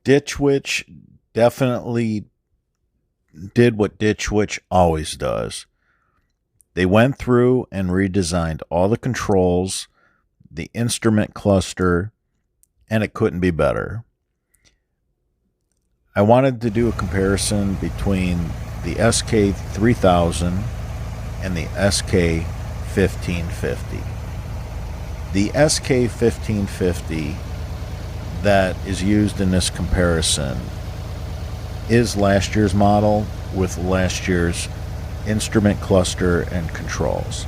Ditch Witch definitely did what Ditch Witch always does. They went through and redesigned all the controls, the instrument cluster, and it couldn't be better. I wanted to do a comparison between the SK3000 and the SK1550. The SK1550 that is used in this comparison is last year's model with last year's instrument cluster and controls.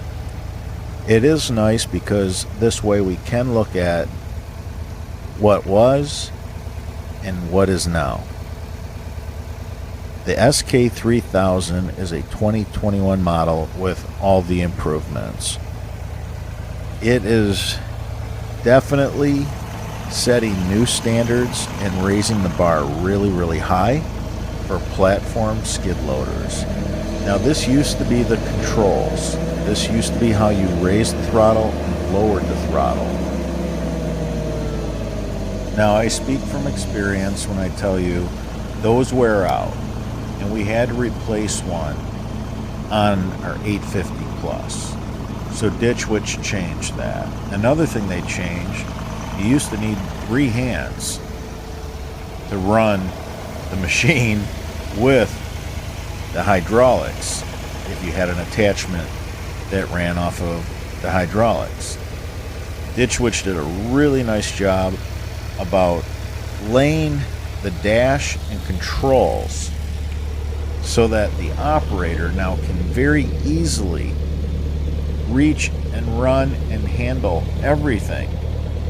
It is nice because this way we can look at what was and what is now. The SK3000 is a 2021 model with all the improvements. It is definitely setting new standards and raising the bar really high for platform skid loaders. Now this used to be the controls. This used to be how you raised the throttle and lowered the throttle. Now I speak from experience when I tell you those wear out, and we had to replace one on our 850 plus. So Ditch Witch changed that. Another thing they changed, you used to need 3 hands to run the machine with the hydraulics if you had an attachment that ran off of the hydraulics. Ditch Witch did a really nice job about laying the dash and controls so that the operator now can very easily reach and run and handle everything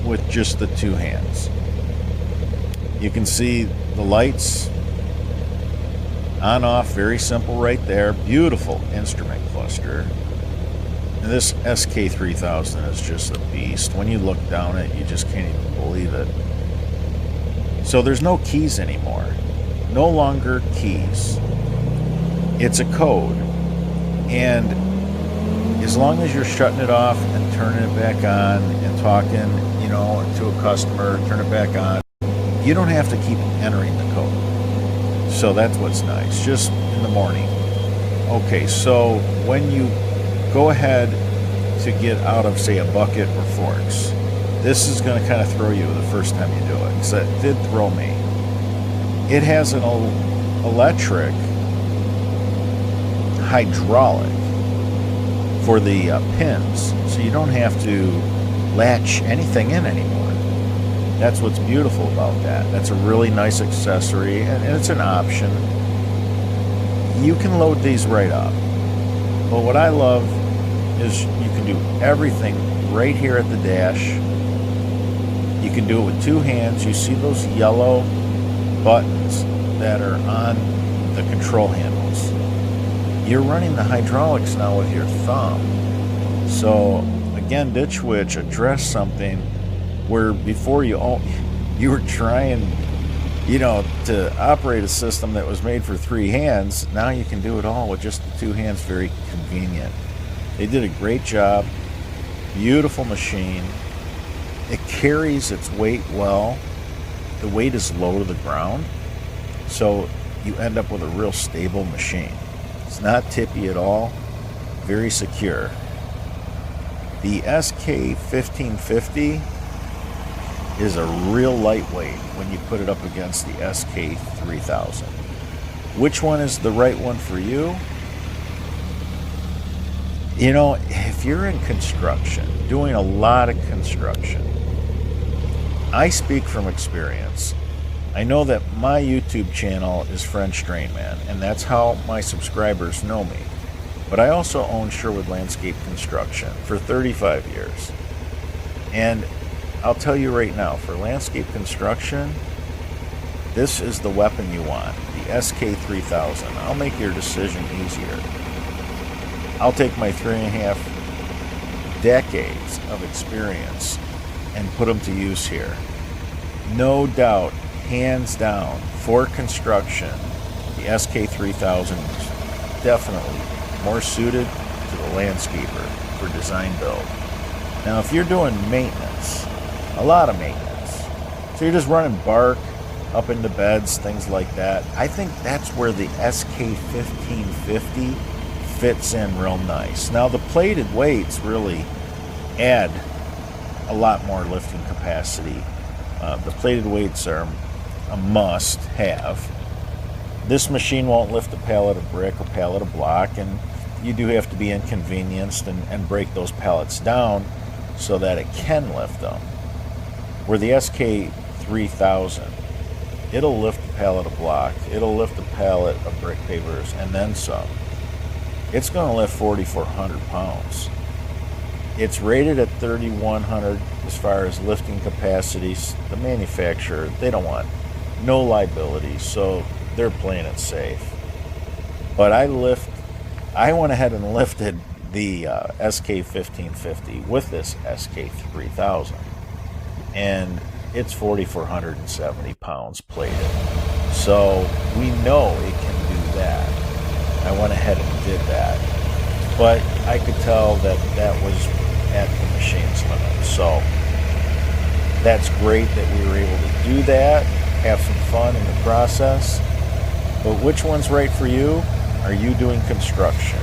with just the 2 hands. You can see the lights on off, very simple right there. Beautiful instrument cluster. And this SK3000 is just a beast. When you look down it, you just can't even believe it. So there's no keys anymore. No longer keys. It's a code. And as long as you're shutting it off and turning it back on and talking, to a customer, turn it back on, you don't have to keep entering the code. So that's what's nice, just in the morning. Okay, so when you go ahead to get out of, say, a bucket or forks, this is going to kind of throw you the first time you do it, because that did throw me. It has an electric hydraulic for the pins, so you don't have to latch anything in anymore. That's what's beautiful about that. That's a really nice accessory, and it's an option. You can load these right up. But what I love is you can do everything right here at the dash. You can do it with 2 hands. You see those yellow buttons that are on the control handles. You're running the hydraulics now with your thumb. So again, Ditch Witch addressed something where before you were trying, to operate a system that was made for 3 hands. Now you can do it all with just the 2 hands. Very convenient. They did a great job. Beautiful machine. It carries its weight well. The weight is low to the ground, so you end up with a real stable machine. It's not tippy at all. Very secure. The SK1550 is a real lightweight when you put it up against the SK3000. Which one is the right one for you? If you're in construction, doing a lot of construction, I speak from experience. I know that my YouTube channel is French Drain Man, and that's how my subscribers know me. But I also own Sherwood Landscape Construction for 35 years. And I'll tell you right now, for landscape construction, this is the weapon you want, the SK3000. I'll make your decision easier. I'll take my 3.5 decades of experience and put them to use here. No doubt, hands down, for construction, the SK3000 is definitely more suited to the landscaper for design build. Now, if you're doing maintenance, a lot of maintenance, so you're just running bark, up into beds, things like that. I think that's where the SK1550 fits in real nice. Now the plated weights really add a lot more lifting capacity. The plated weights are a must have. This machine won't lift a pallet of brick or pallet of block, and you do have to be inconvenienced and break those pallets down so that it can lift them. Where the SK3000, it'll lift a pallet of block, it'll lift a pallet of brick pavers, and then some. It's going to lift 4,400 pounds. It's rated at 3,100 as far as lifting capacities. The manufacturer, they don't want no liability, so they're playing it safe. But I went ahead and lifted the SK1550 with this SK3000, and it's 4,470 pounds plated. So we know it can do that. I went ahead and did that, but I could tell that that was at the machine's limit. So that's great that we were able to do that, have some fun in the process. But which one's right for you? Are you doing construction?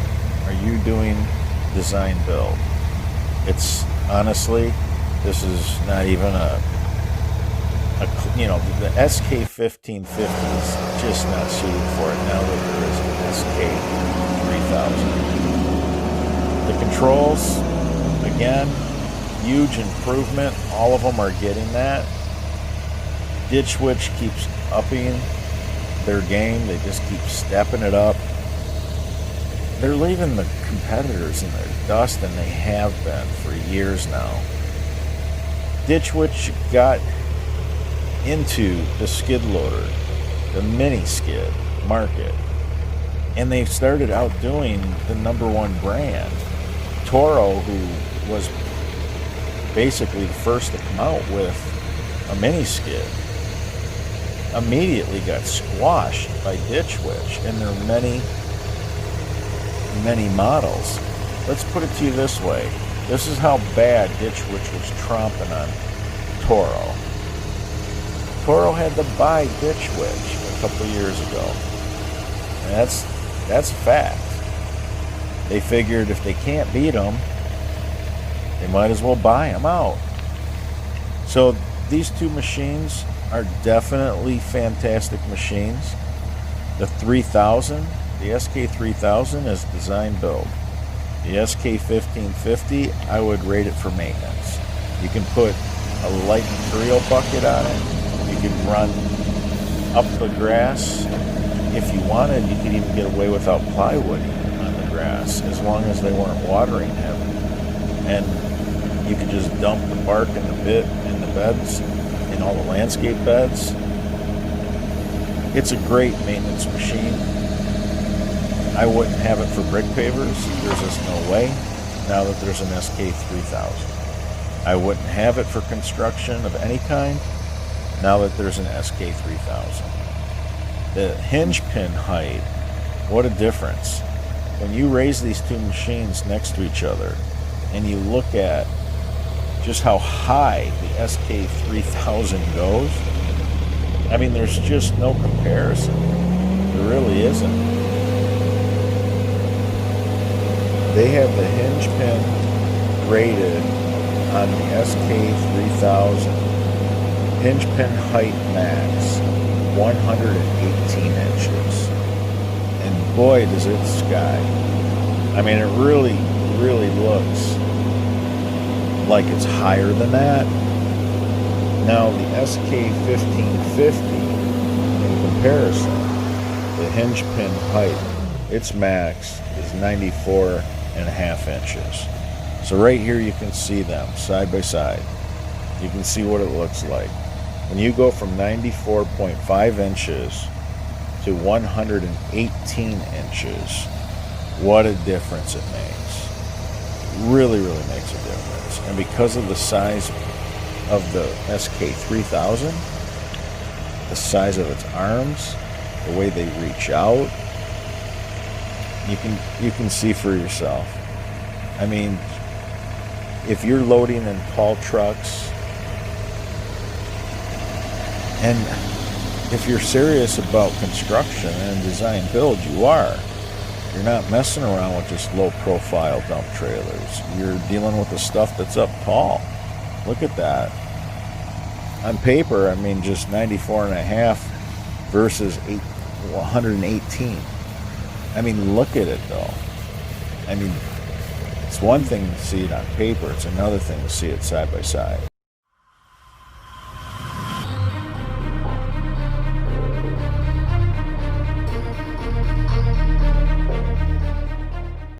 Are you doing design build? It's honestly, this is not even the SK1550 is just not suited for it now that there is an SK3000. The controls, again, huge improvement. All of them are getting that. Ditch Witch keeps upping their game. They just keep stepping it up. They're leaving the competitors in their dust, and they have been for years now. Ditch Witch got into the skid loader, the mini skid market, and they started outdoing the #1 brand. Toro, who was basically the first to come out with a mini skid, immediately got squashed by Ditch Witch, and there are many models. Let's put it to you this way. This is how bad Ditch Witch was tromping on Toro. Toro had to buy Ditch Witch a couple years ago. And that's a fact. They figured if they can't beat them, they might as well buy them out. So these two machines are definitely fantastic machines. The 3000, the SK3000 is design build. The SK1550, I would rate it for maintenance. You can put a light material bucket on it. You can run up the grass. If you wanted, you could even get away without plywood on the grass, as long as they weren't watering heavy. And you could just dump the bark in the beds, in all the landscape beds. It's a great maintenance machine. I wouldn't have it for brick pavers. There's just no way, now that there's an SK3000. I wouldn't have it for construction of any kind, now that there's an SK3000. The hinge pin height, what a difference. When you raise these two machines next to each other and you look at just how high the SK3000 goes, I mean, there's just no comparison. There really isn't. They have the hinge pin rated on the SK3000. Hinge pin height max, 118 inches. And boy, does it sky. I mean, it really, really looks like it's higher than that. Now, the SK1550, in comparison, the hinge pin height, its max is 94.5 inches. So right here you can see them side by side. You can see what it looks like. When you go from 94.5 inches to 118 inches, what a difference it makes. Really, really makes a difference. And because of the size of the SK3000, the size of its arms, the way they reach out, you can see for yourself. I mean, if you're loading in tall trucks, and if you're serious about construction and design build, you are. You're not messing around with just low profile dump trailers. You're dealing with the stuff that's up tall. Look at that. On paper, I mean, just 94 and a half versus 118. I mean, look at it though. I mean, it's one thing to see it on paper. It's another thing to see it side by side.